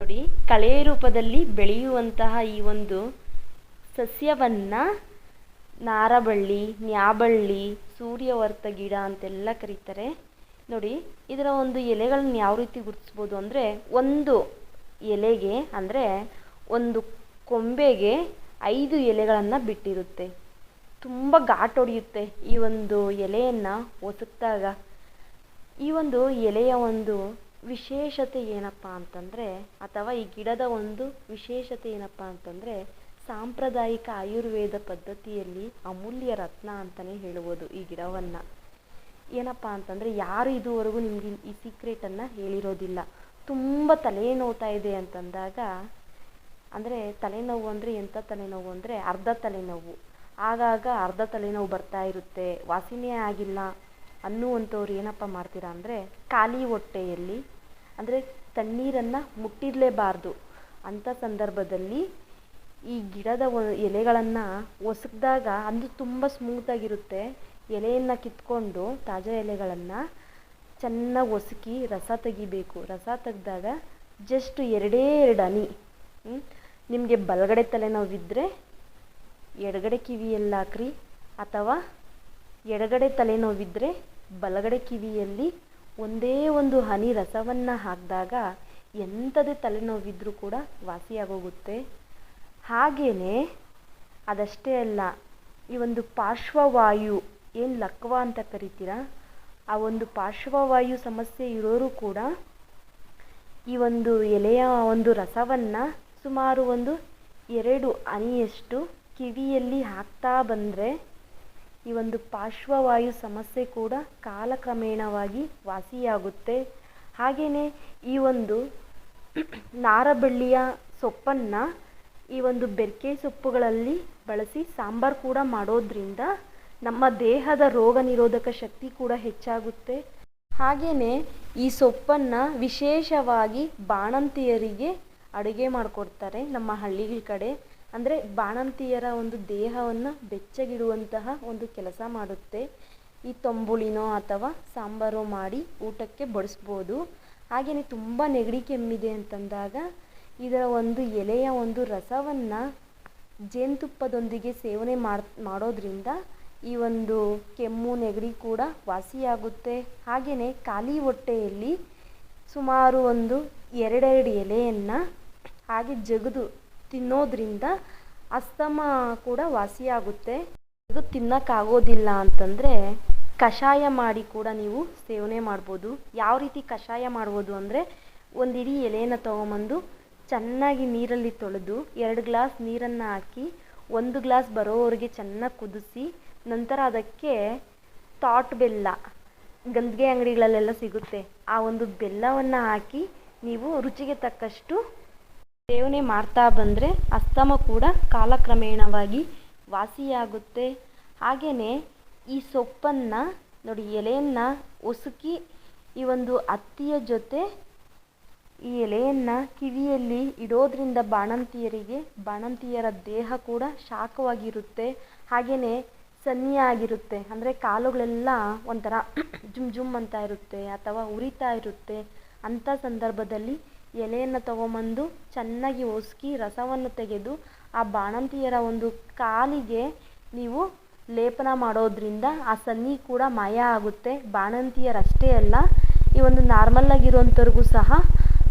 ನೋಡಿ, ಕಳೆ ರೂಪದಲ್ಲಿ ಬೆಳೆಯುವಂತಹ ಈ ಒಂದು ಸಸ್ಯವನ್ನ ನಾರಬಳ್ಳಿ, ನ್ಯಾಬಳ್ಳಿ, ಸೂರ್ಯವರ್ತ ಗಿಡ ಅಂತೆಲ್ಲ ಕರೀತಾರೆ. ನೋಡಿ, ಇದರ ಒಂದು ಎಲೆಗಳನ್ನ ಯಾವ ರೀತಿ ಗುರುತಿಸ್ಬೋದು ಅಂದರೆ, ಒಂದು ಎಲೆಗೆ ಅಂದರೆ ಒಂದು ಕೊಂಬೆಗೆ 5 ಎಲೆಗಳನ್ನು ಬಿಟ್ಟಿರುತ್ತೆ. ತುಂಬ ಘಾಟ್ ಹೊಡೆಯುತ್ತೆ ಈ ಒಂದು ಎಲೆಯನ್ನು ಒಸಕ್ದಾಗ. ಈ ಒಂದು ಎಲೆಯ ಒಂದು ವಿಶೇಷತೆ ಏನಪ್ಪ ಅಂತಂದರೆ, ಅಥವಾ ಈ ಗಿಡದ ಒಂದು ವಿಶೇಷತೆ ಏನಪ್ಪ ಅಂತಂದರೆ, ಸಾಂಪ್ರದಾಯಿಕ ಆಯುರ್ವೇದ ಪದ್ಧತಿಯಲ್ಲಿ ಅಮೂಲ್ಯ ರತ್ನ ಅಂತಲೇ ಹೇಳ್ಬೋದು ಈ ಗಿಡವನ್ನು. ಏನಪ್ಪ ಅಂತಂದರೆ, ಯಾರು ಇದುವರೆಗೂ ನಿಮಗೆ ಈ ಸೀಕ್ರೆಟನ್ನು ಹೇಳಿರೋದಿಲ್ಲ. ತುಂಬ ತಲೆ ನೋವ್ತಾ ಇದೆ ಅಂತಂದಾಗ, ಅಂದರೆ ತಲೆನೋವು ಅಂದರೆ ಎಂಥ ತಲೆನೋವು ಅಂದರೆ ಅರ್ಧ ತಲೆನೋವು, ಆಗಾಗ ಅರ್ಧ ತಲೆನೋವು ಬರ್ತಾ ಇರುತ್ತೆ, ವಾಸಿನೇ ಆಗಿಲ್ಲ ಅನ್ನುವಂಥವ್ರು ಏನಪ್ಪ ಮಾಡ್ತೀರಾ ಅಂದರೆ, ಖಾಲಿ ಹೊಟ್ಟೆಯಲ್ಲಿ ಅಂದರೆ ತಣ್ಣೀರನ್ನು ಮುಟ್ಟಿರಲೇಬಾರ್ದು ಅಂಥ ಸಂದರ್ಭದಲ್ಲಿ ಈ ಗಿಡದ ಎಲೆಗಳನ್ನು ಒಸಕಿದಾಗ ಅದು ತುಂಬ ಸ್ಮೂತಾಗಿರುತ್ತೆ. ಎಲೆಯನ್ನು ಕಿತ್ಕೊಂಡು ತಾಜಾ ಎಲೆಗಳನ್ನು ಚೆನ್ನಾಗಿ ಒಸಕಿ ರಸ ತೆಗಿಬೇಕು. ರಸ ತೆಗೆದಾಗ ಜಸ್ಟ್ 2 ಹನಿ, ನಿಮಗೆ ಬಲಗಡೆ ತಲೆನೋವಿದ್ದರೆ ಎಡಗಡೆ ಕಿವಿಯಲ್ಲಿ ಹಾಕ್ರಿ, ಅಥವಾ ಎಡಗಡೆ ತಲೆನೋವಿದ್ದರೆ ಬಲಗಡೆ ಕಿವಿಯಲ್ಲಿ ಒಂದೇ ಒಂದು ಹನಿ ರಸವನ್ನು ಹಾಕಿದಾಗ ಎಂಥದೇ ತಲೆನೋವಿದ್ರೂ ಕೂಡ ವಾಸಿಯಾಗೋಗುತ್ತೆ. ಹಾಗೆಯೇ ಅದಷ್ಟೇ ಅಲ್ಲ, ಈ ಒಂದು ಪಾರ್ಶ್ವವಾಯು ಏನು ಲಕ್ವ ಅಂತ ಕರಿತೀರ, ಆ ಒಂದು ಪಾರ್ಶ್ವವಾಯು ಸಮಸ್ಯೆ ಇರೋರು ಕೂಡ ಈ ಒಂದು ಎಲೆಯ ಒಂದು ರಸವನ್ನು ಸುಮಾರು ಒಂದು 2 ಹನಿಯಷ್ಟು ಕಿವಿಯಲ್ಲಿ ಹಾಕ್ತಾ ಬಂದರೆ ಈ ಒಂದು ಪಾರ್ಶ್ವವಾಯು ಸಮಸ್ಯೆ ಕೂಡ ಕಾಲಕ್ರಮೇಣವಾಗಿ ವಾಸಿಯಾಗುತ್ತೆ. ಹಾಗೆಯೇ ಈ ಒಂದು ನಾರಬಳ್ಳಿಯ ಸೊಪ್ಪನ್ನು ಈ ಒಂದು ಬೆರ್ಕೆ ಸೊಪ್ಪುಗಳಲ್ಲಿ ಬಳಸಿ ಸಾಂಬಾರು ಕೂಡ ಮಾಡೋದ್ರಿಂದ ನಮ್ಮ ದೇಹದ ರೋಗ ನಿರೋಧಕ ಶಕ್ತಿ ಕೂಡ ಹೆಚ್ಚಾಗುತ್ತೆ. ಹಾಗೆಯೇ ಈ ಸೊಪ್ಪನ್ನು ವಿಶೇಷವಾಗಿ ಬಾಣಂತಿಯರಿಗೆ ಅಡುಗೆ ಮಾಡಿಕೊಡ್ತಾರೆ ನಮ್ಮ ಹಳ್ಳಿಗಳ ಕಡೆ. ಅಂದರೆ ಬಾಣಂತಿಯರ ಒಂದು ದೇಹವನ್ನು ಬೆಚ್ಚಗಿಡುವಂತಹ ಒಂದು ಕೆಲಸ ಮಾಡುತ್ತೆ. ಈ ತಂಬುಳಿನೋ ಅಥವಾ ಸಾಂಬಾರೋ ಮಾಡಿ ಊಟಕ್ಕೆ ಬಡಿಸ್ಬೋದು. ಹಾಗೆಯೇ ತುಂಬ ನೆಗಡಿ ಕೆಮ್ಮಿದೆ ಅಂತಂದಾಗ ಇದರ ಒಂದು ಎಲೆಯ ಒಂದು ರಸವನ್ನು ಜೇನುತುಪ್ಪದೊಂದಿಗೆ ಸೇವನೆ ಮಾಡೋದ್ರಿಂದ ಈ ಒಂದು ಕೆಮ್ಮು ನೆಗಡಿ ಕೂಡ ವಾಸಿಯಾಗುತ್ತೆ. ಹಾಗೆಯೇ ಖಾಲಿ ಹೊಟ್ಟೆಯಲ್ಲಿ ಸುಮಾರು ಒಂದು 2 ಎಲೆಯನ್ನು ಹಾಗೆ ಜಗಿದು ತಿನ್ನೋದ್ರಿಂದ ಅಸ್ತಮ ಕೂಡ ವಾಸಿಯಾಗುತ್ತೆ. ಇದು ತಿನ್ನೋಕ್ಕಾಗೋದಿಲ್ಲ ಅಂತಂದರೆ ಕಷಾಯ ಮಾಡಿ ಕೂಡ ನೀವು ಸೇವನೆ ಮಾಡ್ಬೋದು. ಯಾವ ರೀತಿ ಕಷಾಯ ಮಾಡ್ಬೋದು ಅಂದರೆ, ಒಂದು ಇಡೀ ಎಲೆಯನ್ನು ತೊಗೊಂಬಂದು ಚೆನ್ನಾಗಿ ನೀರಲ್ಲಿ ತೊಳೆದು 2 ಗ್ಲಾಸ್ ನೀರನ್ನು ಹಾಕಿ 1 ಗ್ಲಾಸ್ ಬರೋವರೆಗೆ ಚೆನ್ನಾಗಿ ಕುದಿಸಿ, ನಂತರ ಅದಕ್ಕೆ ತಾಟ್ ಬೆಲ್ಲ, ಗಂಧಿಗೆ ಅಂಗಡಿಗಳಲ್ಲೆಲ್ಲ ಸಿಗುತ್ತೆ, ಆ ಒಂದು ಬೆಲ್ಲವನ್ನು ಹಾಕಿ ನೀವು ರುಚಿಗೆ ತಕ್ಕಷ್ಟು ಸೇವನೆ ಮಾಡ್ತಾ ಬಂದರೆ ಅಸ್ತಮ ಕೂಡ ಕಾಲಕ್ರಮೇಣವಾಗಿ ವಾಸಿಯಾಗುತ್ತೆ. ಹಾಗೆಯೇ ಈ ಸೊಪ್ಪನ್ನು ನೋಡಿ, ಎಲೆಯನ್ನು ಒಸಕಿ ಈ ಒಂದು ಹತ್ತಿಯ ಜೊತೆ ಈ ಎಲೆಯನ್ನು ಕಿವಿಯಲ್ಲಿ ಇಡೋದ್ರಿಂದ ಬಾಣಂತಿಯರ ದೇಹ ಕೂಡ ಶಾಖವಾಗಿರುತ್ತೆ. ಹಾಗೆಯೇ ಸನ್ನಿಯಾಗಿರುತ್ತೆ, ಅಂದರೆ ಕಾಲುಗಳೆಲ್ಲ ಒಂಥರ ಜುಮ್ ಅಂತ ಇರುತ್ತೆ ಅಥವಾ ಉರಿತಾ ಇರುತ್ತೆ. ಅಂಥ ಸಂದರ್ಭದಲ್ಲಿ ಎಲೆಯನ್ನು ತೊಗೊಂಬಂದು ಚೆನ್ನಾಗಿ ಒಸಕಿ ರಸವನ್ನು ತೆಗೆದು ಆ ಬಾಣಂತಿಯರ ಒಂದು ಕಾಲಿಗೆ ನೀವು ಲೇಪನ ಮಾಡೋದ್ರಿಂದ ಆ ಸನ್ನಿ ಕೂಡ ಮಾಯ ಆಗುತ್ತೆ. ಬಾಣಂತಿಯರಷ್ಟೇ ಅಲ್ಲ, ಈ ಒಂದು ನಾರ್ಮಲ್ಲಾಗಿರೋಂಥವ್ರಿಗೂ ಸಹ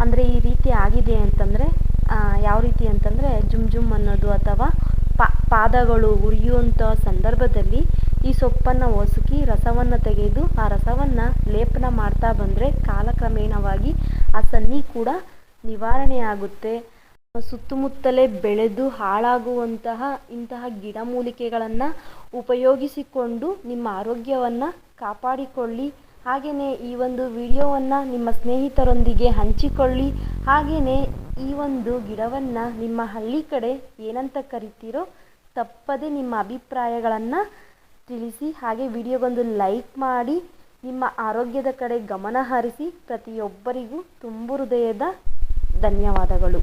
ಅಂದರೆ ಈ ರೀತಿ ಆಗಿದೆ ಅಂತಂದರೆ, ಯಾವ ರೀತಿ ಅಂತಂದರೆ ಜುಮ್ ಅನ್ನೋದು ಅಥವಾ ಪಾದಗಳು ಉರಿಯುವಂಥ ಸಂದರ್ಭದಲ್ಲಿ ಈ ಸೊಪ್ಪನ್ನು ಒಸಕಿ ರಸವನ್ನು ತೆಗೆದು ಆ ರಸವನ್ನು ಲೇಪನ ಮಾಡ್ತಾ ಬಂದರೆ ಕಾಲಕ್ರಮೇಣವಾಗಿ ಆ ಸನ್ನಿ ಕೂಡ ನಿವಾರಣೆ ಆಗುತ್ತೆ. ಸುತ್ತಮುತ್ತಲೇ ಬೆಳೆದು ಹಾಳಾಗುವಂತಹ ಇಂತಹ ಗಿಡಮೂಲಿಕೆಗಳನ್ನು ಉಪಯೋಗಿಸಿಕೊಂಡು ನಿಮ್ಮ ಆರೋಗ್ಯವನ್ನು ಕಾಪಾಡಿಕೊಳ್ಳಿ. ಹಾಗೆಯೇ ಈ ಒಂದು ವಿಡಿಯೋವನ್ನು ನಿಮ್ಮ ಸ್ನೇಹಿತರೊಂದಿಗೆ ಹಂಚಿಕೊಳ್ಳಿ. ಹಾಗೆಯೇ ಈ ಒಂದು ಗಿಡವನ್ನು ನಿಮ್ಮ ಹಳ್ಳಿ ಕಡೆ ಏನಂತ ಕರಿತೀರೋ ತಪ್ಪದೆ ನಿಮ್ಮ ಅಭಿಪ್ರಾಯಗಳನ್ನು ತಿಳಿಸಿ. ಹಾಗೆ ವಿಡಿಯೋಗೊಂದು ಲೈಕ್ ಮಾಡಿ ನಿಮ್ಮ ಆರೋಗ್ಯದ ಕಡೆ ಗಮನ ಹರಿಸಿ. ಪ್ರತಿಯೊಬ್ಬರಿಗೂ ತುಂಬು ಹೃದಯದ ಧನ್ಯವಾದಗಳು.